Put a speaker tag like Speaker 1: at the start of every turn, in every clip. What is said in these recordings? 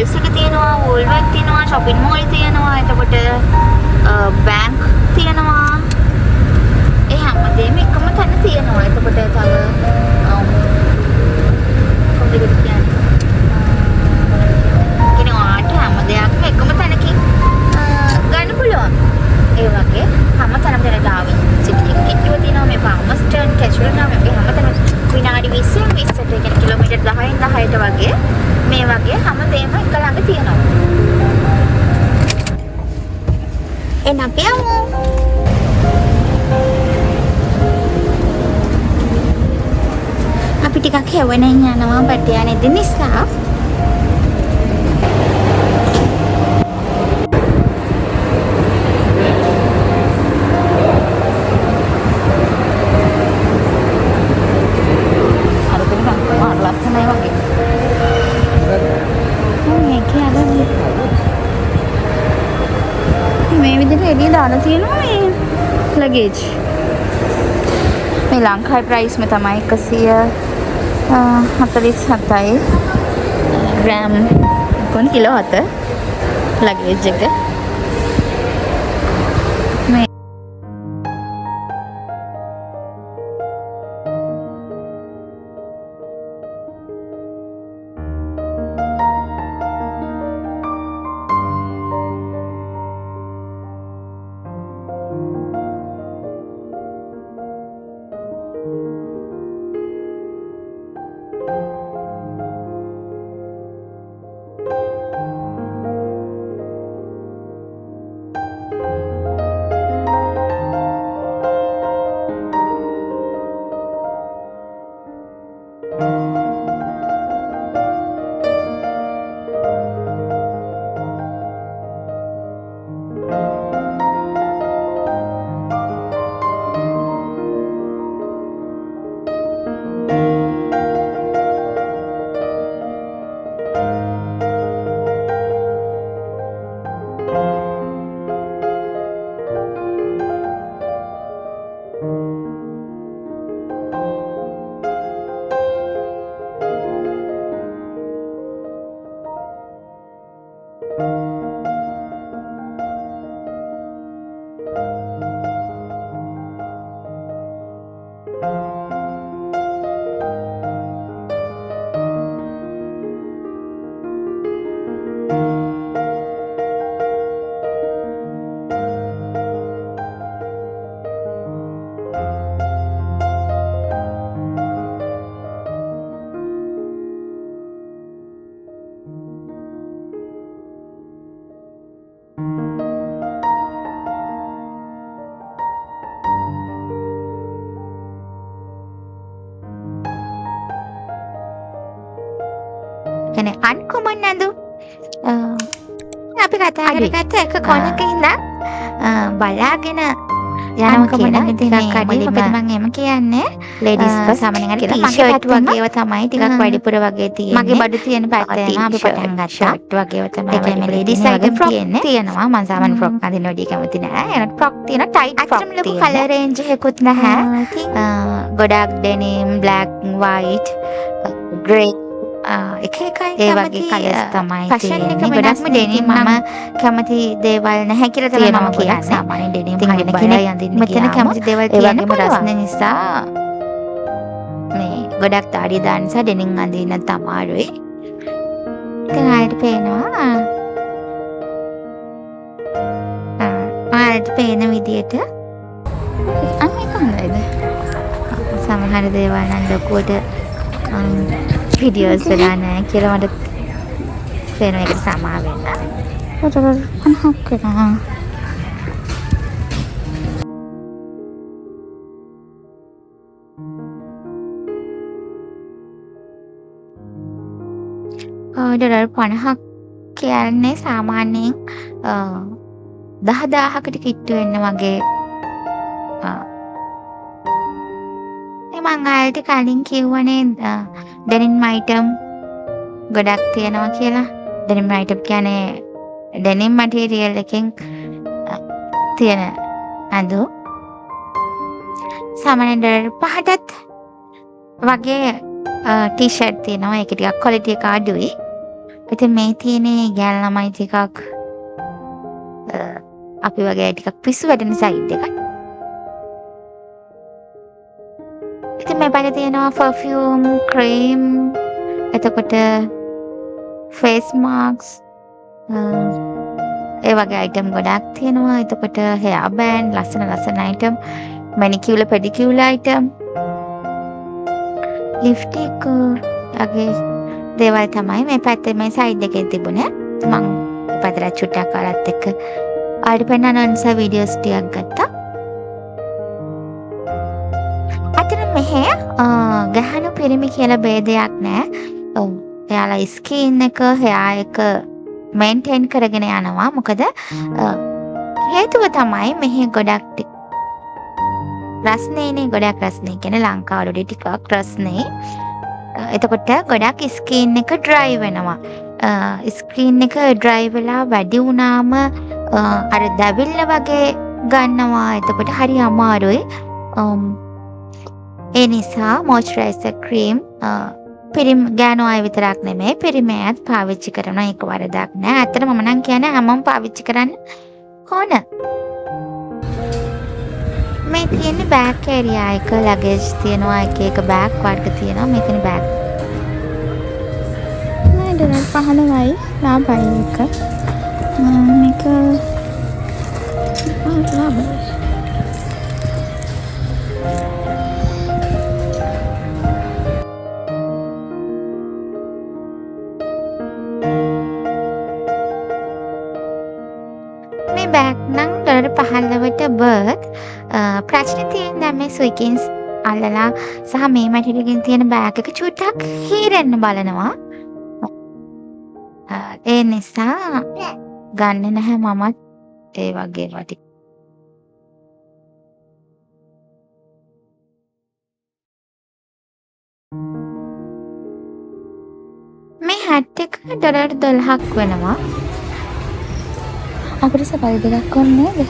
Speaker 1: මෝල්ස් එක තියෙනවා, වෝල්වර්ත් තියෙනවා, shopping mall තියෙනවා, එතකොට බැංක් තියෙනවා. ඒ හැමදේම එකම තැන තියෙනවා. එතකොට තව කොහොමද කියන්නේ? කෙනෙක් ආට හැම දෙයක්ම එකම තැනකින් ගන්න පුළුවන්. ඒ වගේ හැම තැනම දැන් ඩාවින් සිටි එක කිට්ටුව තියෙනවා. මේ පාමස්ටර්න් කැෂුවල් නම් මේ හැම තැනම විනාඩි 20න් 20ට ඒ කියන්නේ කිලෝමීටර් 10න් 10ට වගේ මේ වගේ හැම දෙයක්ම එක ළඟ තියෙනවා. එන්න අපි යමු. අපි ටිකක් හැවණෙන් යනවා බට්ටියානෙදි නිසා. මේ විදිහට එළිය දාලා තියෙනවා මේ ලගේජ්. මේ ලංකාවේ ප්‍රයිස්ම තමයි 147යි ග්‍රෑම් කිලෝ 7 ලගේජ් එක. මේ කියන්නේ අන්කොමන් නේද? අපි කතා කරගත්ත එක කොනක ඉඳන් බලාගෙන යනවා කියලා ටිකක් අඩුයි. මොකද මම එම කියන්නේ ලේඩිස් සාමාන්‍යයෙන් අර ටී-ෂර්ට් වගේ ඒවා තමයි ටිකක් වැඩිපුර වගේ තියෙන්නේ. මගේ බඩු තියෙන පැත්තේ අපි පටන් ගත්තා. ෂර්ට් වගේ ඒවා තමයි. ඒ කියන්නේ ලේඩිස් අයිටම් තියෙන්නේ. තියෙනවා. මම සාමාන්‍ය ෆ්‍රොක් අඳින්න වැඩි කැමති නෑ. ඒකට ෆ්‍රොක් තියෙන ටයිට් ෆ්‍රොක් තියෙන. ලොකු කලර් රේන්ජ් එකකුත් නැහැ. ගොඩක් ඩෙනිම්, බ්ලැක්, වයිට්, ග්‍රේ එක එකයි ඒ වගේ කලර්ස් තමයි තියෙන්නේ. ගොඩක්ම ඩෙනිම් මම කැමති දේවල් නැහැ කියලා තමයි මම කියන්නේ. සාමාන්‍ය ඩෙනිම් හරින කෙනෙක් අඳින්න මෙතන කැමති දේවල් තියෙනම රස්න නිසා මේ ගොඩක් තාඩිය දාන නිසා ඩෙනිම් අඳින්න තමාරුයි. ඉතින් ආයෙත් පේනවා ආයෙත් පේන විදියට අනික හොඳයිද? සමහර දේවල් නම් ලොකුවට videos වෙලා නැහැ කියලා මට පේන එකට සමා වෙන්න. ඔතන අනහක් කරා. $50 කියන්නේ සාමාන්‍යයෙන් 10,000කට කිට්ටු වෙන්න වගේ. මං ආයෙත් කලින් කිව්වනේ ඩෙනිම් අයිටම් ගොඩක් තියෙනවා කියලා. ඩෙනිම් අයිටම් කියන්නේ ඩෙනිම් මටීරියල් එකෙන් තියෙන අඳු සාමාන්‍යයෙන් $5ටත් වගේ ටී-ෂර්ට් තියෙනවා. ඒක ටිකක් ක්වොලිටි එක අඩුයි. ඉතින් මේ තියෙන්නේ ගෑනු ළමයි ටිකක් අපි වගේ ටිකක් පිස්සු වැටෙන සයිඩ් එකක්. ඉතින් මේ පැත්තේ තියෙනවා perfume, cream, එතකොට face masks, ඒ වගේ item ගොඩක් තියෙනවා. එතකොට hair band, ලස්සන item, manicure pedicure item, lipstick වගේ දේවල් තමයි මේ පැත්තේ මේ සයිඩ් එකේ තිබුණේ. මම පැත්තට චුට්ටක් අරත් එක්ක ආයෙත් පෙන්නන නිසා වීඩියෝස් ටිකක් ගත්තා. අතන මෙහෙ ගහනු පිරිමි කියලා ભેදයක් නැහැ. එයාලා ස්කින් එක, hair එක මේන්ටේන් කරගෙන යනවා. මොකද හේතුව තමයි මෙහෙ ගොඩක් රස්නේනේ, ගොඩක් රස්නේ කියන්නේ ලංකාවලදී ටිකක් රස්නේ. එතකොට ගොඩක් ස්කින් එක ඩ්‍රයි වෙනවා. ස්කින් එක ඩ්‍රයි වෙලා වැඩි වුණාම අර දැවිල්ල වගේ ගන්නවා. එතකොට හරි අමාරුයි. ඒ නිසා මොයිස්චරයිසර් ක්‍රීම් ගෑනු අය විතරක් නෙමෙයි පිරිමි අයත් පාවිච්චි කරනවා. ඒක වරදක් නෑ. ඇත්තටම මම නම් කියන්නේ හැමෝම පාවිච්චි කරන්න ඕන. මේ තියෙන්නේ බෑග් ඒරියා එක. ලගේජ් තියෙනවා, එක බෑග් වර්ග තියෙනවා. මේ තියෙන බෑග් නේද? පහළවයි ලාභයි එක. මේක ලාභයි. මේ බෑග් නම් $15ට බර්ත්. ප්‍රශ්නේ තියෙන්නේ මේ ස්විකින්ස් අල්ලලා සහ මේ මැටීරියල්කින් තියෙන බෑග් එක චුට්ටක් හීරෙන්න බලනවා. ඒ නිසා ගන්නෙ නැහැ මමත් ඒ වගේ වටි. මේ හැට් එක $12ක් වෙනවා. අපිට සපයි දෙකක් ඕන නේද?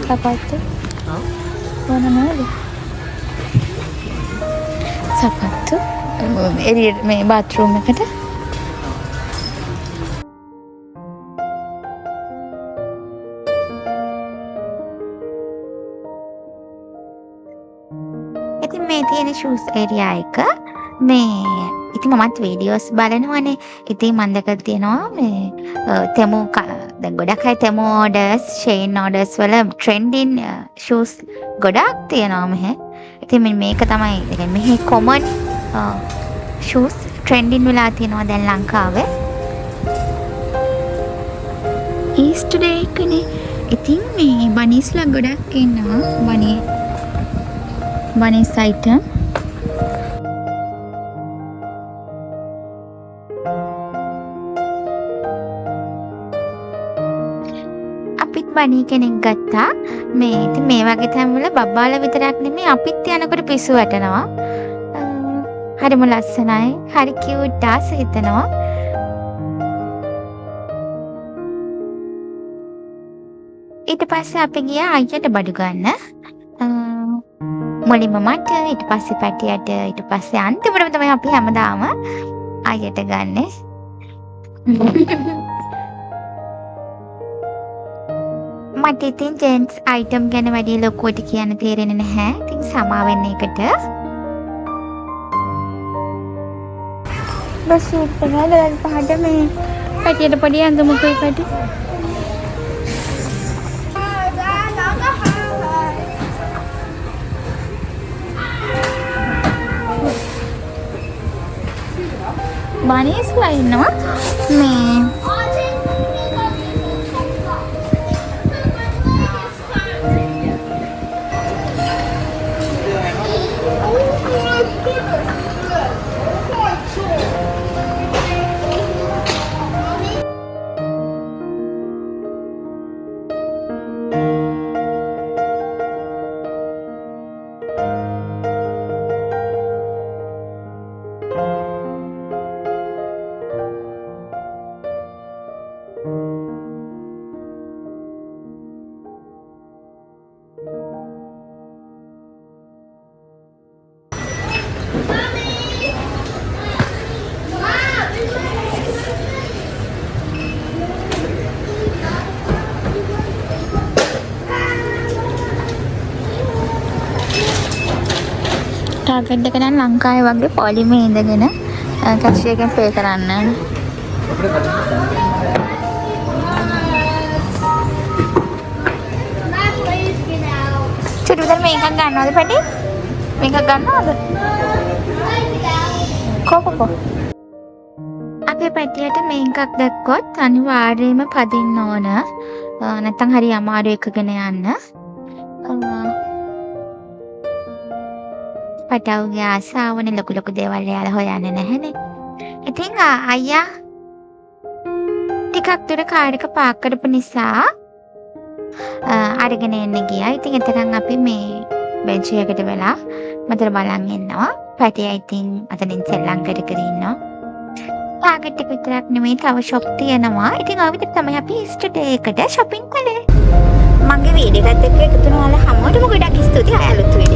Speaker 1: සපත්තු ඕන නේද? සපත්තු එළියට මේ බාත්රූම් එකට. ඉතින් මේ තියෙන ෂූස් ඒරියා එක. මේ ඉතින් මමත් වීඩියෝස් බලනවානේ. ඉතින් මම දැකලා තියෙනවා මේ තෙමු දැන් ගොඩක් අය තෙමු ඕඩර්ස්, ෂේන් ඕඩර්ස් වල ට්‍රෙන්ඩින් ෂූස් ගොඩක් තියෙනවා මෙහෙ. ඉතින් මේක තමයි يعني මෙහි කොමන් ෂූස් ට්‍රෙන්ඩින් වෙලා තියෙනවා දැන් ලංකාවේ. ඊස්ටර් ඩේ එකනේ. ඉතින් මේ බනීස්ලා ගොඩක් ඉන්නවා. බනීස් අයිටම්. අපිත් බනී කෙනෙක් ගත්තා. මේ ඉතින් මේ වගේ තැන්වල බබ්බාලා විතරක් නෙමෙයි අපිත් යනකොට පිස්සු වැටෙනවා. හරිම ලස්සනයි. හරි කියුට් ආස හිතෙනවා. ඊට පස්සේ අපි ගියා අයියට බඩු ගන්න. මුලින්ම මට, ඊට පස්සේ පැටියට, ඊට පස්සේ අන්තිමටම තමයි අපි හැමදාම අයියට ගන්නෙ. මට ඉතින් ජෙන්ට්ස් අයිටම් ගැන වැඩි ලොකුවට කියන්න තේරෙන්නේ නැහැ. ඉතින් සමා වෙන්න එකට. බස් සූට් එක දැන් පහට මේ පැටියට පොඩි ඇඳුමක් එකට. බනීස්ලා ඉන්නවා මේ ජැකට් එක නම් ලංකාවේ වගේ පොලිමේ ඉඳගෙන කැෂ් එකෙන් පේ කරන්න. චුටි මේකක් ගන්නවද පැටි? මේකක් ගන්නවද? කොපොපො. අපේ පැටියට මේකක් දැක්කොත් අනිවාර්යයෙන්ම පදින්න ඕන. නැත්තම් හරි අමාරු එකගෙන යන්න. පටවගේ ආසාවනේ ලොකු දේවල් එයාලා හොයන්නේ නැහනේ. ඉතින් අයියා ටිකක් දුර කාර් එක පාක් කරපු නිසා අරගෙන එන්න ගියා. ඉතින් එතකන් අපි මේ බෙන්ච් එකකට වෙලා මතර බලන් ඉන්නවා. පැටියා ඉතින් අතනින් සෙල්ලම් කර ඉන්නවා. ටාගට් එක විතරක් නෙමෙයි තව ෂොප් තියෙනවා. ඉතින් ආ විතර තමයි අපි ඉස්ටර්ඩේ එකට shopping කළේ. මගේ වීඩියෝ එකත් එක්ක එකතු වෙන ඔයාලා හැමෝටම ගොඩක් ස්තුතියි. අය අලුත් වීඩියෝ